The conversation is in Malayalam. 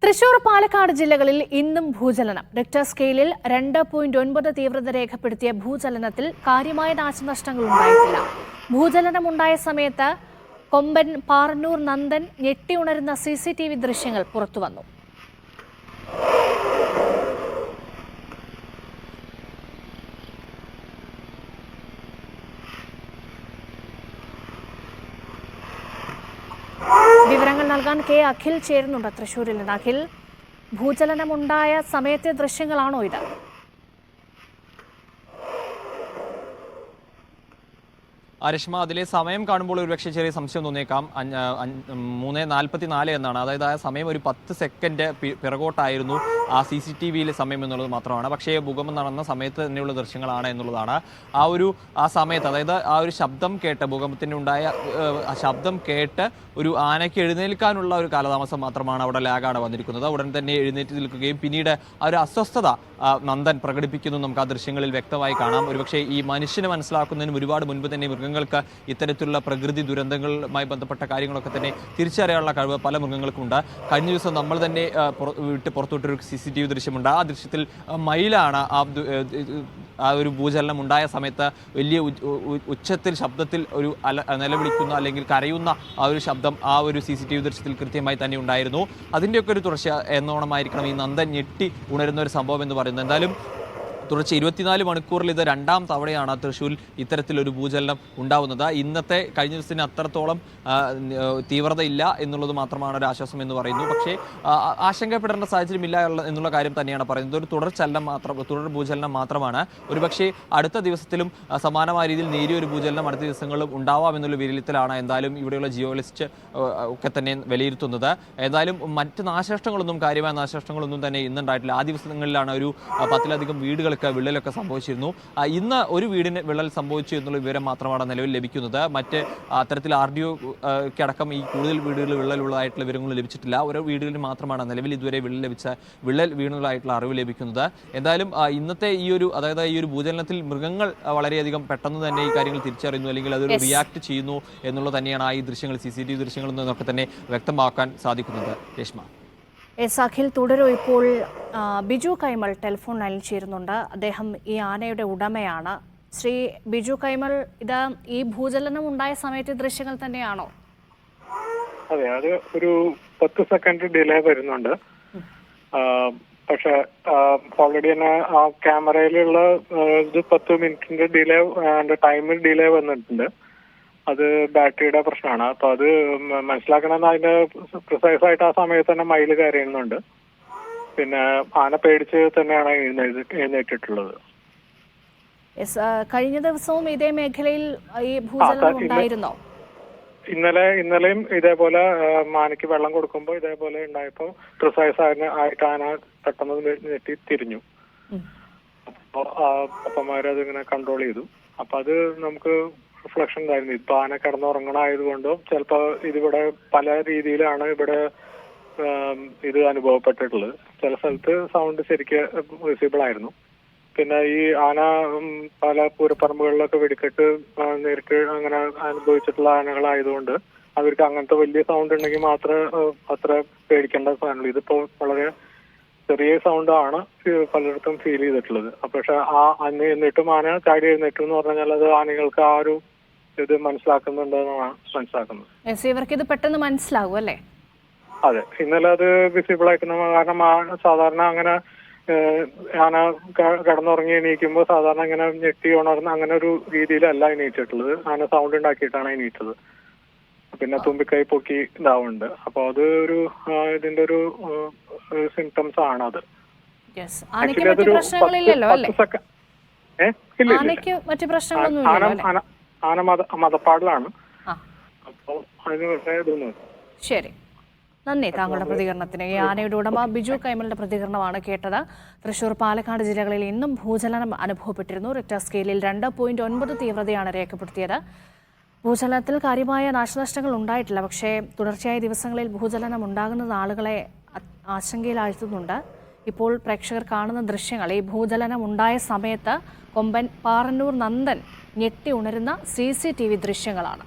തൃശൂർ, പാലക്കാട് ജില്ലകളിൽ ഇന്നും ഭൂചലനം. റിക്ടർ സ്കെയിലിൽ 2.9 തീവ്രത രേഖപ്പെടുത്തിയ ഭൂചലനത്തിൽ കാര്യമായ നാശനഷ്ടങ്ങൾ ഉണ്ടായിട്ടില്ല. ഭൂചലനമുണ്ടായ സമയത്ത് കൊമ്പൻ, പാറന്നൂർ, നന്ദൻ ഞെട്ടിയുണരുന്ന CCTV ദൃശ്യങ്ങൾ പുറത്തുവന്നു. വിവരങ്ങൾ നൽകാൻ കെ അഖിൽ ചേരുന്നുണ്ട് തൃശ്ശൂരിൽ നിന്ന്. അഖിൽ, ഭൂചലനമുണ്ടായ സമയത്തെ ദൃശ്യങ്ങളാണോ ഇത്? രശ്മ, അതിലെ സമയം കാണുമ്പോൾ ഒരുപക്ഷെ ചെറിയ സംശയം തോന്നിയേക്കാം. 3:44 എന്നാണ്. അതായത് ആ സമയം ഒരു 10 സെക്കൻഡ് പിറകോട്ടായിരുന്നു ആ CCTVയിലെ സമയം എന്നുള്ളത് മാത്രമാണ്. പക്ഷേ ഭൂകമ്പം നടന്ന സമയത്ത് തന്നെയുള്ള ദൃശ്യങ്ങളാണ് എന്നുള്ളതാണ്. ആ സമയത്ത്, അതായത് ആ ഒരു ശബ്ദം കേട്ട്, ഭൂകമ്പത്തിൻ്റെ ഉണ്ടായ ആ ശബ്ദം കേട്ട് ഒരു ആനയ്ക്ക് എഴുന്നേൽക്കാനുള്ള ഒരു കാലതാമസം മാത്രമാണ് അവിടെ ലാഗാണ് വന്നിരിക്കുന്നത്. ഉടൻ തന്നെ എഴുന്നേറ്റ് നിൽക്കുകയും പിന്നീട് ആ ഒരു അസ്വസ്ഥത നന്ദൻ പ്രകടിപ്പിക്കുന്നു നമുക്ക് ആ ദൃശ്യങ്ങളിൽ വ്യക്തമായി കാണാം. ഒരുപക്ഷെ ഈ മനുഷ്യനെ മനസ്സിലാക്കുന്നതിനും ഒരുപാട് മുൻപ് തന്നെ മൃഗങ്ങൾക്ക് ഇത്തരത്തിലുള്ള പ്രകൃതി ദുരന്തങ്ങളുമായി ബന്ധപ്പെട്ട കാര്യങ്ങളൊക്കെ തന്നെ തിരിച്ചറിയാനുള്ള കഴിവ് പല മൃഗങ്ങൾക്കുണ്ട്. കഴിഞ്ഞ ദിവസം നമ്മൾ തന്നെ പുറത്തുവിട്ടൊരു CCTV ദൃശ്യമുണ്ട്. ആ ദൃശ്യത്തിൽ മയിലാണ് ആ ഒരു ഭൂചലനം ഉണ്ടായ സമയത്ത് വലിയ ഉച്ചത്തിൽ ശബ്ദത്തിൽ ഒരു നിലവിളിക്കുന്ന അല്ലെങ്കിൽ കരയുന്ന ആ ഒരു ശബ്ദം ആ ഒരു CCTV ദൃശ്യത്തിൽ കൃത്യമായി തന്നെ ഉണ്ടായിരുന്നു. അതിൻ്റെയൊക്കെ ഒരു തുടർച്ച എന്നോണമായിരിക്കണം ഈ നന്ദൻ ഞെട്ടി ഉണരുന്ന ഒരു സംഭവം എന്ന് പറയുന്നത്. എന്തായാലും തുടർച്ച 24 മണിക്കൂറിൽ ഇത് 2ാം തവണയാണ് തൃശ്ശൂരിൽ ഇത്തരത്തിലൊരു ഭൂചലനം ഉണ്ടാവുന്നത്. കഴിഞ്ഞ ദിവസത്തിന് അത്രത്തോളം തീവ്രതയില്ല എന്നുള്ളത് മാത്രമാണ് ഒരു ആശ്വാസം എന്ന് പറയുന്നു. പക്ഷേ ആശങ്കപ്പെടേണ്ട സാഹചര്യമില്ല എന്നുള്ള കാര്യം തന്നെയാണ് പറയുന്നത്. ഒരു തുടർ ഭൂചലനം മാത്രമാണ്. ഒരുപക്ഷെ അടുത്ത ദിവസത്തിലും സമാനമായ രീതിയിൽ നേരിയൊരു ഭൂചലനം അടുത്ത ദിവസങ്ങളിലും ഉണ്ടാവാം എന്നുള്ള വിലയിരുത്തലാണ് എന്തായാലും ഇവിടെയുള്ള ജിയോളജിസ്റ്റ് ഒക്കെ തന്നെ വിലയിരുത്തുന്നത്. ഏതായാലും മറ്റ് കാര്യമായ നാശനഷ്ടങ്ങളൊന്നും തന്നെ ഇന്നുണ്ടായിട്ടില്ല. ആ ദിവസങ്ങളിലാണ് ഒരു 10ലധികം വീടുകൾ വിള്ളലൊക്കെ സംഭവിച്ചിരുന്നു. ഇന്ന് ഒരു വീടിന് വിള്ളൽ സംഭവിച്ചു എന്നുള്ള വിവരം മാത്രമാണ് നിലവിൽ ലഭിക്കുന്നത്. മറ്റ് അത്തരത്തിൽ RDOയ്ക്ക് അടക്കം ഈ കൂടുതൽ വീടുകളിൽ വിള്ളലുള്ളതായിട്ടുള്ള വിവരങ്ങൾ ലഭിച്ചിട്ടില്ല. ഓരോ വീടുകളിൽ മാത്രമാണ് നിലവിൽ ഇതുവരെ വിള്ളൽ വീണതായിട്ടുള്ള അറിവ് ലഭിക്കുന്നത്. എന്തായാലും ഇന്നത്തെ ഈ ഒരു ഭൂചലനത്തിൽ മൃഗങ്ങൾ വളരെയധികം പെട്ടെന്ന് തന്നെ ഈ കാര്യങ്ങൾ തിരിച്ചറിയുന്നു, അല്ലെങ്കിൽ അതൊരു റിയാക്ട് ചെയ്യുന്നു എന്നുള്ളത് തന്നെയാണ് ഈ ദൃശ്യങ്ങൾ, CCTV ദൃശ്യങ്ങളിൽ നിന്നൊക്കെ തന്നെ വ്യക്തമാക്കാൻ സാധിക്കുന്നത്. രേഷ്മ. അഖിൽ, തുടരൂ. ഇപ്പോൾ ബിജു കൈമൾ ടെലിഫോൺ ലൈനിൽ ചേരുന്നുണ്ട്. അദ്ദേഹം ഈ ആനയുടെ ഉടമയാണ്. ശ്രീ ബിജു കൈമൾ, ഇത് ഈ ഭൂചലനം ഉണ്ടായ സമയത്തെ ദൃശ്യങ്ങൾ തന്നെയാണോ? അതെ, അത് ഒരു 10 സെക്കൻഡ് ഡിലേ വരുന്നുണ്ട്. പക്ഷെ ഓൾറെഡി തന്നെ ആ ക്യാമറയിലുള്ള ഇത് 10 മിനിറ്റിന്റെ ഡിലേ, ടൈമിൽ ഡിലേ വന്നിട്ടുണ്ട്. അത് ബാറ്ററിയുടെ പ്രശ്നമാണ്. അപ്പൊ അത് മനസ്സിലാക്കണമെന്ന് അതിന്റെ പ്രിസൈസ് ആയിട്ട് ആ സമയത്ത് തന്നെ മയിൽ കരയുന്നുണ്ട്. പിന്നെ ആന പേടിച്ച് തന്നെയാണ് എഴുന്നേറ്റിട്ടുള്ളത്. കഴിഞ്ഞ ദിവസവും ഇതേ മേഖലയിൽ ഈ ഭൂചലനം ഉണ്ടായിരുന്നോ? ഇന്നലെയും ഇതേപോലെ ആനയ്ക്ക് വെള്ളം കൊടുക്കുമ്പോൾ ഇതേപോലെ ഉണ്ടായപ്പോ പ്രിസൈസ് ആയിട്ട് ആന പെട്ടെന്ന് ഞെട്ടി തിരിഞ്ഞു. അപ്പൊ അപ്പന്മാരതിങ്ങനെ കൺട്രോൾ ചെയ്തു. അപ്പൊ അത് നമുക്ക് റിഫ്ലക്ഷൻ ഉണ്ടായിരുന്നു. ഇപ്പൊ ആന കിടന്നുറങ്ങണായതുകൊണ്ടും ചിലപ്പോ ഇതിവിടെ പല രീതിയിലാണ് ഇവിടെ ഇത് അനുഭവപ്പെട്ടിട്ടുള്ളത്. ചില സ്ഥലത്ത് സൗണ്ട് ശരിക്ക് വിസിബിൾ ആയിരുന്നു. പിന്നെ ഈ ആന പല പൂരപ്പറമ്പുകളിലൊക്കെ വെടിക്കെട്ട് നേരിട്ട് അങ്ങനെ അനുഭവിച്ചിട്ടുള്ള ആനകളായതുകൊണ്ട് അവർക്ക് അങ്ങനത്തെ വലിയ സൗണ്ട് ഉണ്ടെങ്കിൽ മാത്രമേ അത്ര പേടിക്കേണ്ട സാധനമുള്ളൂ. ഇതിപ്പോ വളരെ ചെറിയ സൗണ്ട് ആണ് പലയിടത്തും ഫീൽ ചെയ്തിട്ടുള്ളത്. പക്ഷെ എന്നിട്ടും ആന ചാടി എഴുന്നേറ്റു എന്ന് പറഞ്ഞാൽ അത് ആനകൾക്ക് ആ ഒരു ഇത് മനസ്സിലാക്കുന്നുണ്ടെന്നാണ് മനസ്സിലാക്കുന്നത്. ഇവർക്ക് ഇത് പെട്ടെന്ന് മനസ്സിലാവും അല്ലേ? അതെ, ഇന്നലെ അത് വിസിബിൾ ആയിട്ട് കാരണം സാധാരണ അങ്ങനെ ആന കിടന്നുറങ്ങി എണീക്കുമ്പോൾ സാധാരണ ഇങ്ങനെ ഞെട്ടി ഉണർന്ന് അങ്ങനെ ഒരു രീതിയിലല്ല എണീറ്റിട്ടുള്ളത്. ആന സൗണ്ട് ഉണ്ടാക്കിയിട്ടാണ് എണീറ്റത്. പിന്നെ തുമ്പിക്കൈ പൊക്കി ഇതാവുന്നുണ്ട്. അപ്പൊ അത് ഇതിന്റെ ഒരു സിംറ്റംസ് ആണത്. ആന മതപ്പാടിലാണ്. അപ്പൊ അതിന് ശരി, നന്ദി താങ്കളുടെ പ്രതികരണത്തിന്. ഈ ആനയുടെ ഉടമ ബിജു കൈമളിന്റെ പ്രതികരണമാണ് കേട്ടത്. തൃശൂർ, പാലക്കാട് ജില്ലകളിൽ ഇന്നും ഭൂചലനം അനുഭവപ്പെട്ടിരുന്നു. റിക്ടർ സ്കെയിലിൽ 2.9 തീവ്രതയാണ് രേഖപ്പെടുത്തിയത്. ഭൂചലനത്തിൽ കാര്യമായ നാശനഷ്ടങ്ങൾ ഉണ്ടായിട്ടില്ല. പക്ഷേ തുടർച്ചയായ ദിവസങ്ങളിൽ ഭൂചലനം ഉണ്ടാകുന്നത് ആളുകളെ ആശങ്കയിലാഴ്ത്തുന്നുണ്ട്. ഇപ്പോൾ പ്രേക്ഷകർ കാണുന്ന ദൃശ്യങ്ങൾ ഈ ഭൂചലനം ഉണ്ടായ സമയത്ത് കൊമ്പൻ, പാറന്നൂർ, നന്ദൻ ഞെട്ടി ഉണരുന്ന CCTV ദൃശ്യങ്ങളാണ്.